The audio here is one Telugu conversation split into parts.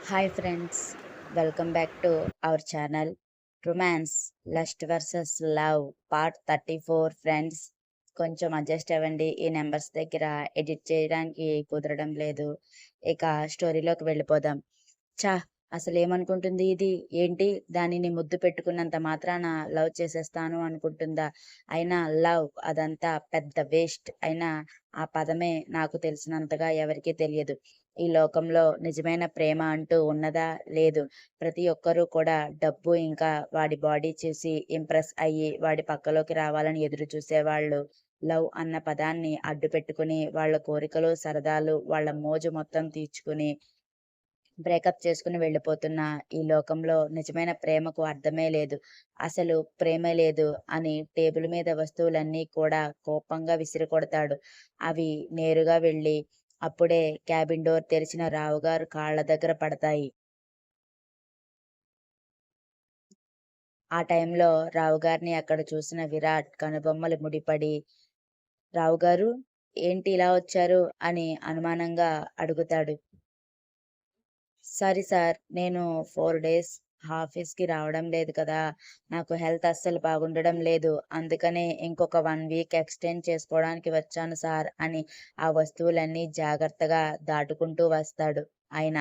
Hi friends, welcome back to our channel romance lust versus love part 34. Friends, కొంచెం అడ్జస్ట్ అవ్వండి. ఈ నెంబర్స్ దగ్గర ఎడిట్ చేయడానికి కుదరడం లేదు. ఇక స్టోరీలోకి వెళ్ళిపోదాం. ఛా! అసలేమనుకుంటుంది ఇది? ఏంటి, దానిని ముద్దు పెట్టుకున్నంత మాత్రాన లవ్ చేసేస్తాను అనుకుంటుందా? అయినా లవ్ అదంతా పెద్ద వేస్ట్. అయినా ఆ పదమే నాకు తెలిసినంతగా ఎవరికీ తెలియదు. ఈ లోకంలో నిజమైన ప్రేమ అంటూ ఉన్నదా? లేదు. ప్రతి ఒక్కరూ కూడా డబ్బు ఇంకా వాడి బాడీ చూసి ఇంప్రెస్ అయ్యి వాడి పక్కలోకి రావాలని ఎదురు చూసేవాళ్ళు. లవ్ అన్న పదాన్ని అడ్డుపెట్టుకుని వాళ్ళ కోరికలు, సరదాలు, వాళ్ళ మోజు మొత్తం తీర్చుకుని బ్రేకప్ చేసుకుని వెళ్ళిపోతున్న ఈ లోకంలో నిజమైన ప్రేమకు అర్థమే లేదు. అసలు ప్రేమే లేదు అని టేబుల్ మీద వస్తువులన్నీ కూడా కోపంగా విసిరికొడతాడు. అవి నేరుగా వెళ్ళి అప్పుడే క్యాబిన్ డోర్ తెరిచిన రావుగారు కాళ్ళ దగ్గర పడతాయి. ఆ టైంలో రావుగారిని అక్కడ చూసిన విరాట్ కనుబొమ్మలు ముడిపడి, రావుగారు, ఏంటి ఇలా వచ్చారు అని అనుమానంగా అడుగుతాడు. సారీ సార్, నేను 4 డేస్ ఆఫీస్‌కి రావడం లేదు కదా! నాకు హెల్త్ అస్సలు బాగుండడం లేదు. అందుకనే ఇంకొక 1 వీక్ ఎక్స్‌టెండ్ చేసుకోవడానికి వచ్చాను సార్ అని ఆ వస్తువులన్నీ జాగ్రత్తగా దాటుకుంటూ వస్తాడు ఆయన.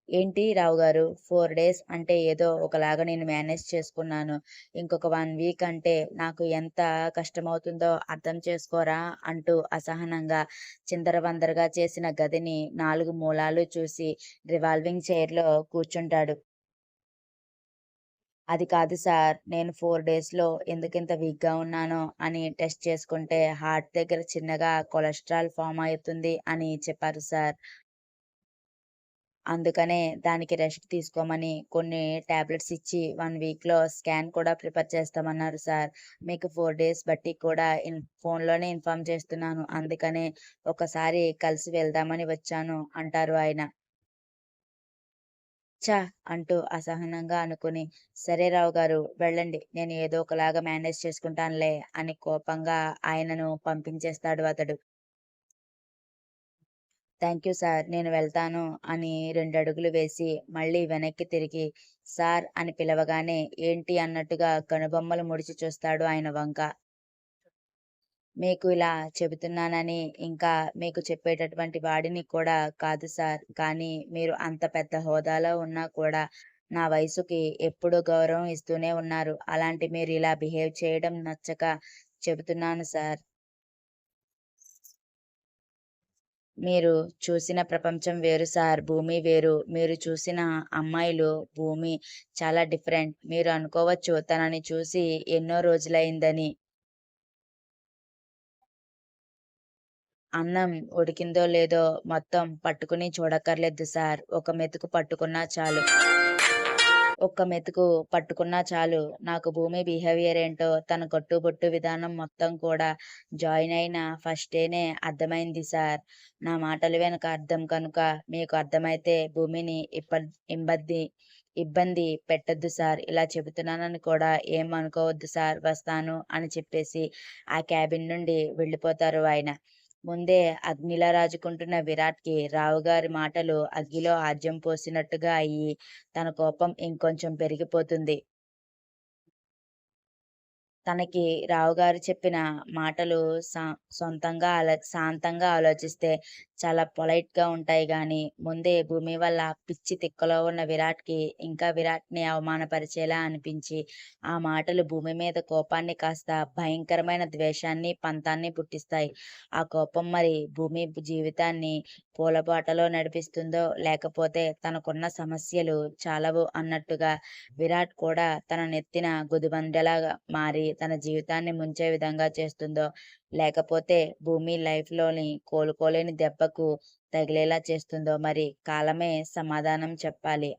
ఏంటి రావుగారు, 4 డేస్ అంటే ఏదో ఒకలాగా నేను మేనేజ్ చేసుకున్నాను. ఇంకొక 1 వీక్ అంటే నాకు ఎంత కష్టమవుతుందో అర్థం చేసుకోరా? అంటూ అసహనంగా చిందరవందరగా చేసిన గదిని 4 మూలాలు చూసి రివాల్వింగ్ చైర్‌లో కూర్చుంటాడు. అది కాదు సార్, నేను 4 డేస్‌లో ఎందుకింత వీక్‌గా ఉన్నానో అని టెస్ట్ చేసుకుంటే హార్ట్ దగ్గర చిన్నగా కొలెస్ట్రాల్ ఫార్మ్ అవుతుంది అని చెప్పారు సార్. అందుకనే దానికి రెస్ట్ తీసుకోమని కొన్ని టాబ్లెట్స్ ఇచ్చి 1 వీక్‌లో స్కాన్ కూడా ప్రిపేర్ చేస్తామన్నారు సార్. మీకు 4 డేస్ బట్టి కూడా ఫోన్‌లోనే ఇన్ఫార్మ్ చేస్తున్నాను. అందుకనే ఒకసారి కలిసి వెళ్దామని వచ్చాను అంటారు ఆయన. ఛ! అంటూ అసహనంగా అనుకుని, సరే రావు గారు, వెళ్ళండి. నేను ఏదో ఒకలాగా మేనేజ్ చేసుకుంటానులే అని కోపంగా ఆయనను పంపించేస్తాడు అతడు. థాంక్యూ సార్, నేను వెళ్తాను అని 2 అడుగులు వేసి మళ్ళీ వెనక్కి తిరిగి సార్ అని పిలవగానే ఏంటి అన్నట్టుగా కనుబొమ్మలు ముడిచి చూస్తాడు ఆయన వంక. మీకు ఇలా చెబుతున్నానని ఇంకా మీకు చెప్పేటటువంటి వాడిని కూడా కాదు సార్. కానీ మీరు అంత పెద్ద హోదాలో ఉన్నా కూడా నా వయసుకి ఎప్పుడూ గౌరవం ఇస్తూనే ఉన్నారు. అలాంటి మీరు ఇలా బిహేవ్ చేయడం నచ్చక చెబుతున్నాను సార్. మీరు చూసిన ప్రపంచం వేరు సార్. భూమి వేరు. మీరు చూసిన అమ్మాయిలు, భూమి చాలా డిఫరెంట్. మీరు అనుకోవచ్చు తనని చూసి ఎన్నో రోజులయిందని. అన్నం ఉడికిందో లేదో మొత్తం పట్టుకుని చూడక్కర్లేదు సార్. ఒక మెతుకు పట్టుకున్నా చాలు. ఒక్క మెతుకు పట్టుకున్నా చాలు. నాకు భూమి బిహేవియర్ ఏంటో, తన కట్టుబొట్టు విధానం మొత్తం కూడా జాయిన్ అయిన ఫస్ట్ డేనే అర్థమైంది సార్. నా మాటలు వెనక అర్థం కనుక మీకు అర్థమైతే భూమిని ఇబ్బంది పెట్టొద్దు సార్. ఇలా చెబుతున్నానని కూడా ఏం అనుకోవద్దు సార్. వస్తాను అని చెప్పేసి ఆ క్యాబిన్ నుండి వెళ్ళిపోతారు ఆయన. ముందే అగ్నిలా రాజుకుంటున్న విరాట్‌కి రావుగారి మాటలు అగ్గిలో ఆజ్యం పోసినట్టుగా అయ్యి తన కోపం ఇంకొంచెం పెరిగిపోతుంది. తనకి రావుగారు చెప్పిన మాటలు సా సొంతంగా శాంతంగా ఆలోచిస్తే చాలా పొలైట్‌గా ఉంటాయి గానీ, ముందే భూమి వల్ల పిచ్చి తిక్కలో ఉన్న విరాట్‌కి ఇంకా విరాట్‌ని అవమానపరిచేలా అనిపించి, ఆ మాటలు భూమి మీద కోపాన్ని కాస్త భయంకరమైన ద్వేషాన్ని, పంతాన్ని పుట్టిస్తాయి. ఆ కోపం మరి భూమి జీవితాన్ని పూలబాటలో నడిపిస్తుందో, లేకపోతే తనకున్న సమస్యలు చాలవు అన్నట్టుగా విరాట్ కూడా తన నెత్తిన గుదిబండలాగా మారి తన జీవితాన్ని ముంచే విధంగా చేస్తుందో, లేకపోతే భూమి లైఫ్‌లోని కోలుకోలేని దెబ్బకు తగిలేలా చేస్తుందో మరి కాలమే సమాధానం చెప్పాలి.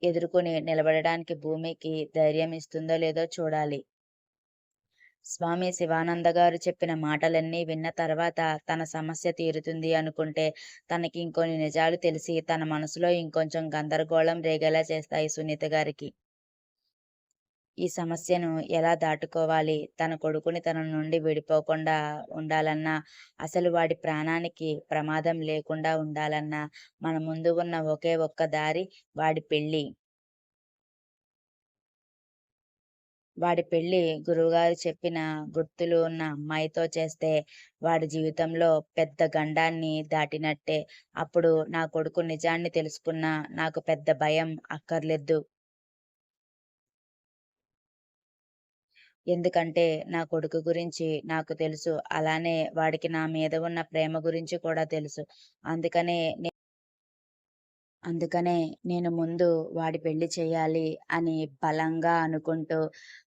ఎదుర్కొని నిలబడడానికి భూమికి ధైర్యం ఇస్తుందో లేదో చూడాలి. స్వామి శివానంద గారు చెప్పిన మాటలన్నీ విన్న తర్వాత తన సమస్య తీరుతుంది అనుకుంటే, తనకి ఇంకొన్ని నిజాలు తెలిసి తన మనసులో ఇంకొంచెం గందరగోళం రేగేలా చేస్తాయి సునీత గారికి. ఈ సమస్యను ఎలా దాటుకోవాలి? తన కొడుకుని తన నుండి విడిపోకుండా ఉండాలన్నా, అసలు వాడి ప్రాణానికి ప్రమాదం లేకుండా ఉండాలన్నా, మన ముందు ఉన్న ఒకే ఒక్క దారి వాడి పెళ్లి. వాడి పెళ్లి గురువుగారు చెప్పిన గుర్తులు ఉన్న అమ్మాయితో చేస్తే, వాడి జీవితంలో పెద్ద గండాన్ని దాటినట్టే. అప్పుడు నా కొడుకు నిజాన్ని తెలుసుకున్నా నాకు పెద్ద భయం అక్కర్లేదు. ఎందుకంటే నా కొడుకు గురించి నాకు తెలుసు. అలానే వాడికి నా మీద ఉన్న ప్రేమ గురించి కూడా తెలుసు. అందుకనే నే అందుకనే నేను ముందు వాడి పెళ్లి చేయాలి అని బలంగా అనుకుంటూ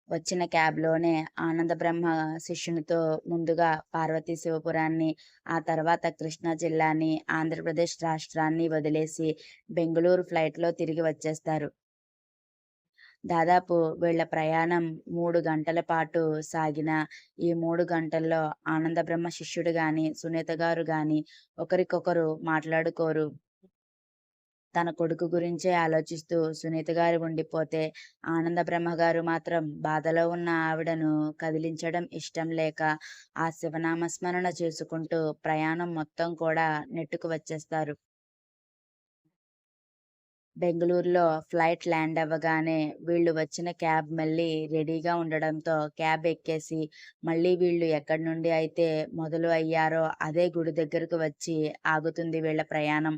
వచ్చిన క్యాబ్‌లోనే ఆనందబ్రహ్మ శిష్యునితో ముందుగా పార్వతీ శివపురాన్ని, ఆ తర్వాత కృష్ణా జిల్లాని, ఆంధ్రప్రదేశ్ రాష్ట్రాన్ని వదిలేసి బెంగుళూరు ఫ్లైట్‌లో తిరిగి వచ్చేస్తారు. దాదాపు వీళ్ళ ప్రయాణం 3 గంటల పాటు సాగిన ఈ 3 గంటల్లో ఆనందబ్రహ్మ శిష్యుడు గాని, సునీత గారు గాని ఒకరికొకరు మాట్లాడుకోరు. తన కొడుకు గురించే ఆలోచిస్తూ సునీత గారు ఉండిపోతే, ఆనందబ్రహ్మ గారు మాత్రం బాధలో ఉన్న ఆవిడను కదిలించడం ఇష్టం లేక, ఆ శివనామ స్మరణ చేసుకుంటూ ప్రయాణం మొత్తం కూడా నెట్టుకు వచ్చేస్తారు. బెంగుళూరులో ఫ్లైట్ ల్యాండ్ అవ్వగానే వీళ్ళు వచ్చిన క్యాబ్ మళ్ళీ రెడీగా ఉండడంతో క్యాబ్ ఎక్కేసి మళ్ళీ వీళ్ళు ఎక్కడి నుండి అయితే మొదలు అయ్యారో అదే గుడి దగ్గరకు వచ్చి ఆగుతుంది వీళ్ళ ప్రయాణం.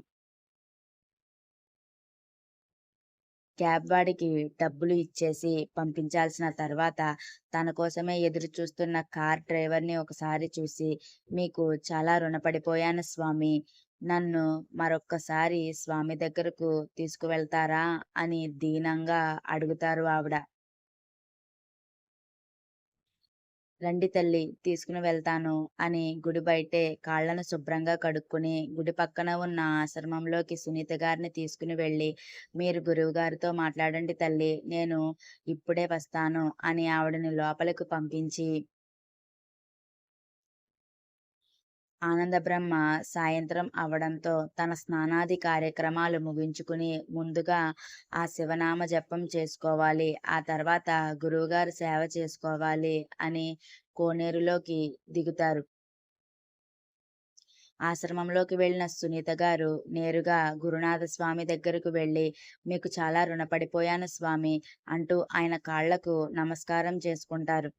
క్యాబ్ వాడికి డబ్బులు ఇచ్చేసి పంపించాల్సిన తర్వాత తన కోసమే ఎదురు చూస్తున్న కార్ డ్రైవర్‌ని ఒకసారి చూసి, "మీకు చాలా రుణపడిపోయాను స్వామి. నన్ను మరొక్కసారి స్వామి దగ్గరకు తీసుకువెళ్తారా?" అని దీనంగా అడుగుతారు ఆవిడ. "రండి తల్లి తీసుకుని వెళ్తాను" అని గుడి బయటే కాళ్ళను శుభ్రంగా కడుక్కొని, గుడి పక్కన ఉన్న ఆశ్రమంలోకి సునీత గారిని తీసుకుని వెళ్ళి, "మీరు గురువుగారితో మాట్లాడండి తల్లి. నేను ఇప్పుడే వస్తాను" అని ఆవిడని లోపలికి పంపించి, ఆనందబ్రహ్మ సాయంత్రం అవ్వడంతో తన స్నానాది కార్యక్రమాలు ముగించుకుని ముందుగా ఆ శివనామ జపం చేసుకోవాలి. ఆ తర్వాత గురువుగారి సేవ చేసుకోవాలి అని కోనేరులోకి దిగుతారు. ఆశ్రమంలోకి వెళ్ళిన సునీత గారు నేరుగా గురునాథ స్వామి దగ్గరకు వెళ్ళి, "మీకు చాలా రుణపడిపోయాను స్వామి" అంటూ ఆయన కాళ్ళకు నమస్కారం చేసుకుంటారు.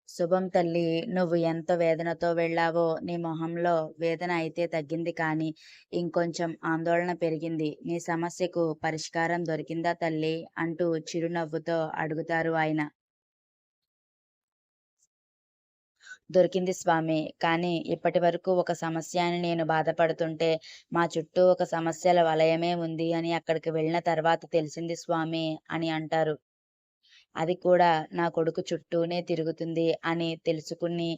"శుభం తల్లి. నువ్వు ఎంత వేదనతో వెళ్ళావో నీ మొహంలో వేదన అయితే తగ్గింది కానీ, ఇంకొంచెం ఆందోళన పెరిగింది. నీ సమస్యకు పరిష్కారం దొరికిందా తల్లీ?" అంటూ చిరునవ్వుతో అడుగుతారు ఆయన. "దొరికింది స్వామి. కానీ ఇప్పటివరకు ఒక సమస్య అని నేను బాధపడుతుంటే, మా చుట్టూ ఒక సమస్యల వలయమే ఉంది అని అక్కడికి వెళ్ళిన తర్వాత తెలిసింది స్వామి" అని అంటారు. "అది కూడా నా కొడుకు చుట్టూనే తిరుగుతుంది అని తెలుసుకుని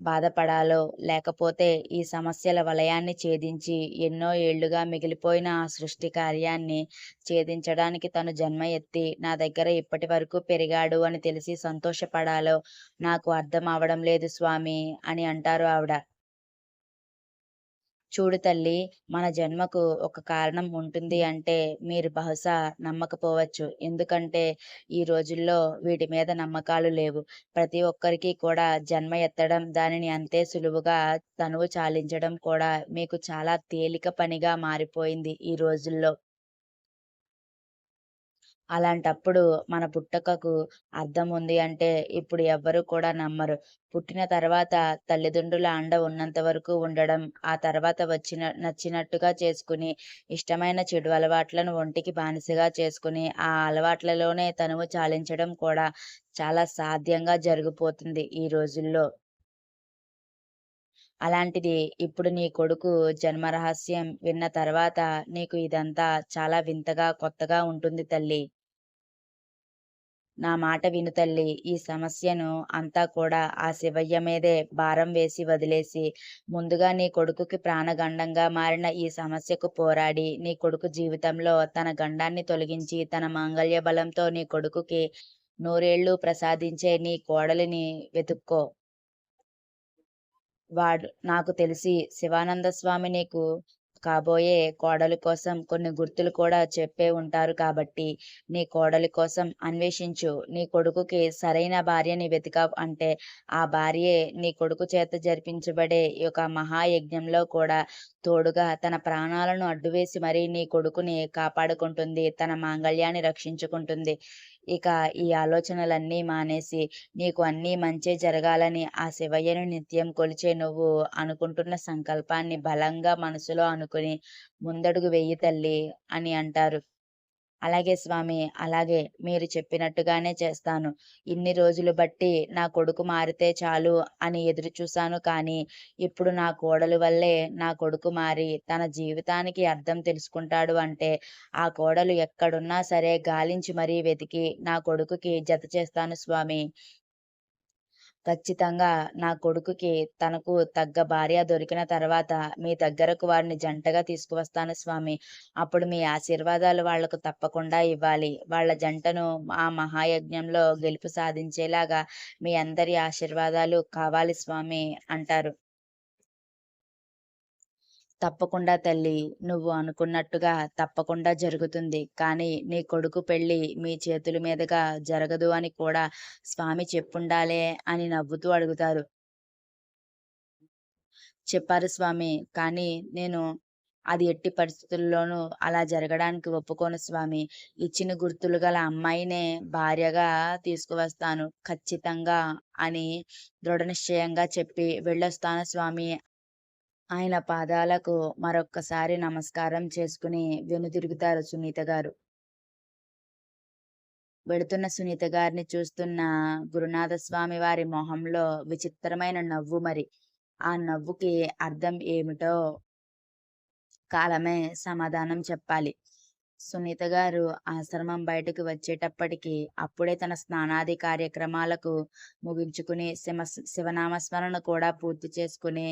బాధపడాలో, లేకపోతే ఈ సమస్యల వలయాన్ని ఛేదించి ఎన్నో ఏళ్లుగా మిగిలిపోయిన ఆ సృష్టి కార్యాన్ని ఛేదించడానికి తను జన్మ ఎత్తి నా దగ్గర ఇప్పటివరకు పెరిగాడు అని తెలిసి సంతోషపడాలో నాకు అర్థం అవ్వడం లేదు స్వామి" అని అంటారు ఆవిడ. "చూడు తల్లీ, మన జన్మకు ఒక కారణం ఉంటుంది అంటే మీరు బహుశా నమ్మకపోవచ్చు. ఎందుకంటే ఈ రోజుల్లో వీటి మీద నమ్మకాలు లేవు. ప్రతి ఒక్కరికి కూడా జన్మ ఎత్తడం, దానిని అంతే సులువుగా తనువు చాలించడం కూడా మీకు చాలా తేలిక పనిగా మారిపోయింది ఈ రోజుల్లో. అలాంటప్పుడు మన పుట్టుకకు అర్థం ఉంది అంటే ఇప్పుడు ఎవ్వరు కూడా నమ్మరు. పుట్టిన తర్వాత తల్లిదండ్రుల అండ ఉన్నంత వరకు ఉండడం, ఆ తర్వాత నచ్చినట్టుగా చేసుకుని, ఇష్టమైన చెడు అలవాట్లను ఒంటికి బానిసగా చేసుకుని, ఆ అలవాట్లలోనే తనువు చాలించడం కూడా చాలా సాధ్యంగా జరిగిపోతుంది ఈ రోజుల్లో. అలాంటిది ఇప్పుడు నీ కొడుకు జన్మ రహస్యం విన్న తర్వాత నీకు ఇదంతా చాలా వింతగా, కొత్తగా ఉంటుంది తల్లీ. నా మాట విను తల్లి. ఈ సమస్యను అంతా కూడా ఆ శివయ్య మీదే భారం వేసి వదిలేసి, ముందుగా నీ కొడుకుకి ప్రాణగండంగా మారిన ఈ సమస్యకు పోరాడి, నీ కొడుకు జీవితంలో తన గండాన్ని తొలగించి, తన మాంగల్య బలంతో నీ కొడుకుకి నూరేళ్లు ప్రసాదించే నీ కోడలిని వెతుక్కో. నాకు తెలిసి శివానంద స్వామి నీకు కాబోయే కోడలి కోసం కొన్ని గుర్తులు కూడా చెప్పే ఉంటారు కాబట్టి నీ కోడలి కోసం అన్వేషించు. నీ కొడుకుకి సరైన భార్యని వెతికావు అంటే ఆ భార్యే నీ కొడుకు చేత జరిపించబడే ఈ యొక్క మహాయజ్ఞంలో కూడా తోడుగా తన ప్రాణాలను అడ్డువేసి మరీ నీ కొడుకుని కాపాడుకుంటుంది. తన మాంగళ్యాన్ని రక్షించుకుంటుంది. ఇక ఈ ఆలోచనలన్నీ మానేసి నీకు అన్నీ మంచే జరగాలని ఆ శివయ్యను నిత్యం కొలిచే నువ్వు అనుకుంటున్న సంకల్పాన్ని బలంగా మనసులో అనుకుని ముందడుగు వెయ్యి తల్లి అని అంటారు. అలాగే స్వామి, అలాగే మీరు చెప్పినట్టుగానే చేస్తాను. ఇన్ని రోజులు బట్టి నా కొడుకు మారితే చాలు అని ఎదురు చూశాను కానీ, ఇప్పుడు నా కోడలు వల్లే నా కొడుకు మారి తన జీవితానికి అర్థం తెలుసుకుంటాడు అంటే, ఆ కోడలు ఎక్కడున్నా సరే గాలించి మరీ వెతికి నా కొడుకుకి జత చేస్తాను స్వామి. ఖచ్చితంగా నా కొడుకుకి తనకు తగ్గ భార్య దొరికిన తర్వాత మీ దగ్గరకు వారిని జంటగా తీసుకువస్తాను స్వామి. అప్పుడు మీ ఆశీర్వాదాలు వాళ్లకు తప్పకుండా ఇవ్వాలి. వాళ్ళ జంటను ఆ మహాయజ్ఞంలో గెలుపు సాధించేలాగా మీ అందరి ఆశీర్వాదాలు కావాలి స్వామి అంటారు. తప్పకుండా తల్లి. నువ్వు అనుకున్నట్టుగా తప్పకుండా జరుగుతుంది. కానీ నీ కొడుకు పెళ్లి మీ చేతుల మీదుగా జరగదు అని కూడా స్వామి చెప్పుండాలే అని నవ్వుతూ అడుగుతారు. చెప్పారు స్వామి. కానీ నేను అది ఎట్టి పరిస్థితుల్లోనూ అలా జరగడానికి ఒప్పుకోను స్వామి. ఇచ్చిన గుర్తులు గల అమ్మాయినే భార్యగా తీసుకువస్తాను ఖచ్చితంగా అని దృఢనిశ్చయంగా చెప్పి వెళ్ళొస్తాను స్వామి. ఆయన పాదాలకు మరొక్కసారి నమస్కారం చేసుకుని వెనుదిరుగుతారు సునీత గారు. వెళుతున్న సునీత గారిని చూస్తున్న గురునాథస్వామి వారి మొహంలో విచిత్రమైన నవ్వు మరి. ఆ నవ్వుకి అర్థం ఏమిటో కాలమే సమాధానం చెప్పాలి. సునీత గారు ఆశ్రమం బయటకు వచ్చేటప్పటికి అప్పుడే తన స్నానాది కార్యక్రమాలకు ముగించుకుని శివనామస్మరణ కూడా పూర్తి చేసుకుని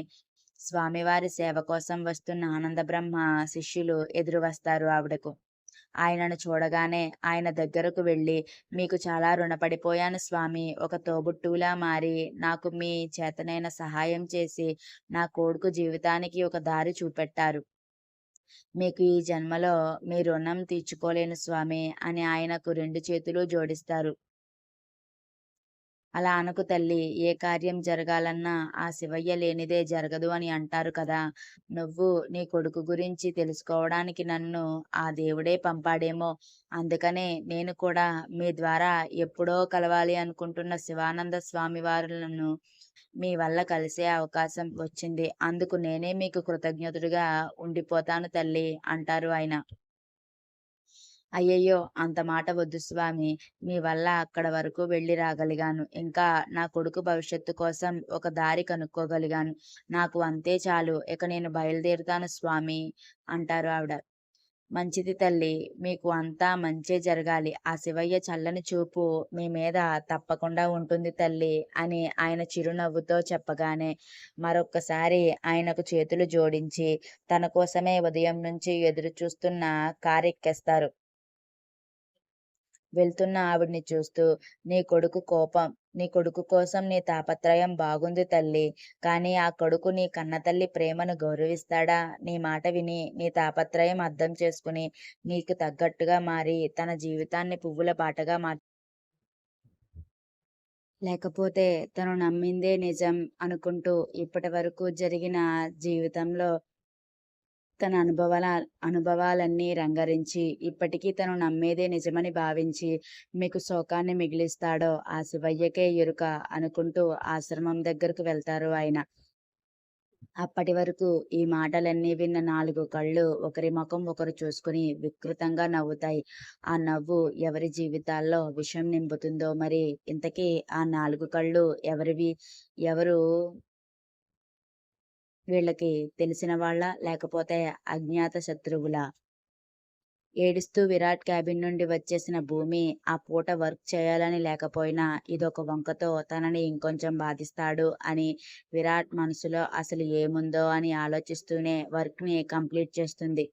స్వామివారి సేవ కోసం వస్తున్న ఆనందబ్రహ్మ శిష్యులు ఎదురు వస్తారు ఆవిడకు. ఆయనను చూడగానే ఆయన దగ్గరకు వెళ్ళి, మీకు చాలా రుణపడిపోయాను స్వామి. ఒక తోబుట్టువులా మారి నాకు మీ చేతనైన సహాయం చేసి నా కొడుకు జీవితానికి ఒక దారి చూపెట్టారు. మీకు ఈ జన్మలో మీ రుణం తీర్చుకోలేను స్వామి అని ఆయనకు రెండు చేతులు జోడిస్తారు. అలా అనకు తల్లి. ఏ కార్యం జరగాలన్నా ఆ శివయ్య లేనిదే జరగదు అని అంటారు కదా! నువ్వు నీ కొడుకు గురించి తెలుసుకోవడానికి నన్ను ఆ దేవుడే పంపాడేమో! అందుకనే నేను కూడా మీ ద్వారా ఎప్పుడో కలవాలి అనుకుంటున్న శివానంద స్వామి వారులను మీ వల్ల కలిసే అవకాశం వచ్చింది. అందుకు నేనే మీకు కృతజ్ఞతుడిగా ఉండిపోతాను తల్లి అంటారు ఆయన. అయ్యయ్యో! అంత మాట వద్దు స్వామి. మీ వల్ల అక్కడ వరకు వెళ్లి రాగలిగాను. ఇంకా నా కొడుకు భవిష్యత్తు కోసం ఒక దారి కనుక్కోగలిగాను. నాకు అంతే చాలు. ఇక నేను బయలుదేరుతాను స్వామి అంటారు ఆవిడ. మంచిది తల్లి. మీకు అంతా మంచే జరగాలి. ఆ శివయ్య చల్లని చూపు మీ మీద తప్పకుండా ఉంటుంది తల్లి అని ఆయన చిరునవ్వుతో చెప్పగానే మరొక్కసారి ఆయనకు చేతులు జోడించి తన కోసమే ఉదయం నుంచి ఎదురు చూస్తున్న కారెక్కేస్తారు. వెళ్తున్న ఆవిడ్ని చూస్తూ, నీ కొడుకు కోసం నీ తాపత్రయం బాగుంది తల్లీ. కానీ ఆ కొడుకు నీ కన్నతల్లి ప్రేమను గౌరవిస్తాడా? నీ మాట విని, నీ తాపత్రయం అర్థం చేసుకుని, నీకు తగ్గట్టుగా మారి, తన జీవితాన్ని పువ్వుల బాటగా లేకపోతే తను నమ్మిందే నిజం అనుకుంటూ ఇప్పటివరకు జరిగిన జీవితంలో తన అనుభవాలన్నీ రంగరించి, ఇప్పటికీ తను నమ్మేదే నిజమని భావించి, మీకు శోకాన్ని మిగిలిస్తాడో ఆ శివయ్యకే ఎరుక అనుకుంటూ ఆశ్రమం దగ్గరకు వెళ్తారు ఆయన. అప్పటి వరకు ఈ మాటలన్నీ విన్న 4 కళ్ళు ఒకరి ముఖం ఒకరు చూసుకుని వికృతంగా నవ్వుతాయి. ఆ నవ్వు ఎవరి జీవితాల్లో విషం నింపుతుందో మరి ఇంతకీ ఆ 4 కళ్ళు ఎవరివి? ఎవరు వీళ్ళకి తెలిసిన వాళ్ళా? లేకపోతే అజ్ఞాత శత్రువులా? ఏడుస్తూ విరాట్ క్యాబిన్ నుండి వచ్చేసిన భూమి ఆ పూట వర్క్ చేయాలని లేకపోయినా ఇదొక వంకతో తనని ఇంకొంచెం బాధిస్తాడు అని విరాట్ మనసులో అసలు ఏముందో అని ఆలోచిస్తూనే వర్క్ని కంప్లీట్ చేస్తుంది.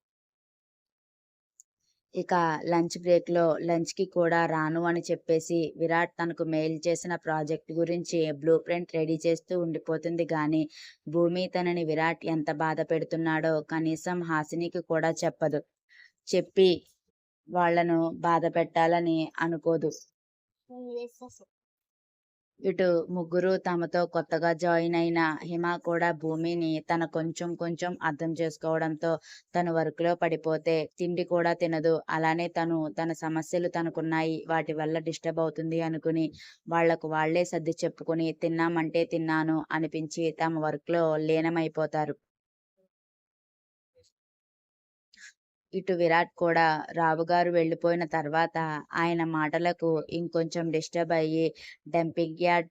ఇక లంచ్ బ్రేక్‌లో లంచ్‌కి కూడా రాను అని చెప్పేసి విరాట్ తనకు మెయిల్ చేసిన ప్రాజెక్ట్ గురించి బ్లూ ప్రింట్ రెడీ చేస్తూ ఉండిపోతుంది గానీ, భూమి తనని విరాట్ ఎంత బాధ పెడుతున్నాడో కనీసం హాసినికి కూడా చెప్పదు. చెప్పి వాళ్ళను బాధ పెట్టాలని అనుకోదు. ఇటు ముగ్గురు తమతో కొత్తగా జాయిన్ అయిన హిమ కూడా భూమిని తన కొంచెం కొంచెం అర్థం చేసుకోవడంతో తను వర్క్లో పడిపోతే తిండి కూడా తినదు. అలానే తన సమస్యలు తనకున్నాయి, వాటి వల్ల డిస్టర్బ్ అవుతుంది అనుకుని వాళ్లకు వాళ్లే సర్ది చెప్పుకుని తిన్నామంటే తిన్నాను అనిపించి తమ వర్క్లో లీనమైపోతారు. ఇటు విరాట్ కూడా రావుగారు వెళ్ళిపోయిన తర్వాత ఆయన మాటలకు ఇంకొంచెం డిస్టర్బ్ అయ్యి డంపింగ్ యార్డ్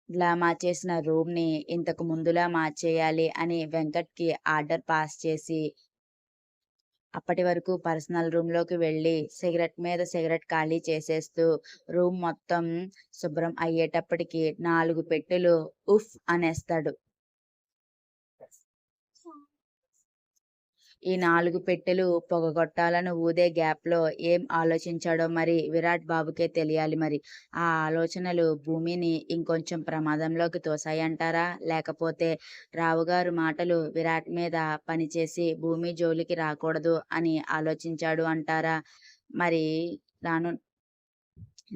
లా మార్చేసిన రూమ్‌ని ఇంతకు ముందులా మార్చేయాలి అని వెంకట్‌కి ఆర్డర్ పాస్ చేసి, అప్పటి వరకు పర్సనల్ రూమ్‌లోకి వెళ్ళి సిగరెట్ మీద సిగరెట్ ఖాళీ చేసేస్తూ రూమ్ మొత్తం శుభ్రం అయ్యేటప్పటికి 4 పెట్టెలు ఉఫ్ అనేస్తాడు. ఈ 4 పెట్టెలు పొగగొట్టాలని ఊదే గ్యాప్‌లో ఏం ఆలోచించాడో మరి విరాట్ బాబుకే తెలియాలి మరి. ఆ ఆలోచనలు భూమిని ఇంకొంచెం ప్రమాదంలోకి తోశాయంటారా? లేకపోతే రావుగారు మాటలు విరాట్ మీద పనిచేసి భూమి జోలికి రాకూడదు అని ఆలోచించాడు అంటారా? మరి రాను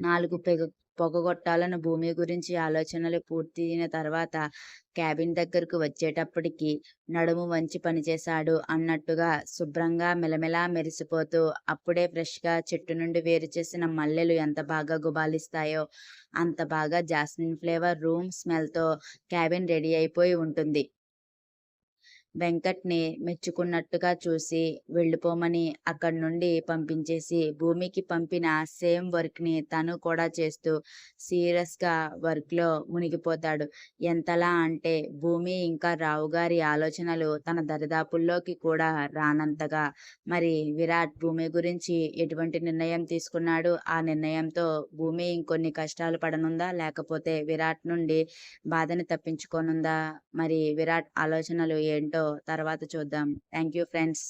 4 పొగగొట్టాలని భూమి గురించి ఆలోచనలు పూర్తయిన తర్వాత క్యాబిన్ దగ్గరకు వచ్చేటప్పటికి నడుము వంచి పనిచేశాడు అన్నట్టుగా శుభ్రంగా మెలమెలా మెరిసిపోతూ అప్పుడే ఫ్రెష్‌గా చెట్టు నుండి వేరు చేసిన మల్లెలు ఎంత బాగా గుబాళిస్తాయో అంత బాగా జాస్మిన్ ఫ్లేవర్ రూమ్ స్మెల్‌తో క్యాబిన్ రెడీ అయిపోయి ఉంటుంది. వెంకట్‌ని మెచ్చుకున్నట్టుగా చూసి వెళ్ళిపోమని అక్కడి నుండి పంపించేసి భూమికి పంపిన సేమ్ వర్క్‌ని తను కూడా చేస్తూ సీరియస్‌గా వర్క్‌లో మునిగిపోతాడు. ఎంతలా అంటే భూమి ఇంకా రావుగారి ఆలోచనలు తన దరిదాపుల్లోకి కూడా రానంతగా. మరి విరాట్ భూమి గురించి ఎటువంటి నిర్ణయం తీసుకున్నాడు? ఆ నిర్ణయంతో భూమి ఇంకొన్ని కష్టాలు పడనుందా? లేకపోతే విరాట్ నుండి బాధని తప్పించుకోనుందా? మరి విరాట్ ఆలోచనలు ఏంటో తర్వాత చూద్దాం. Thank you friends.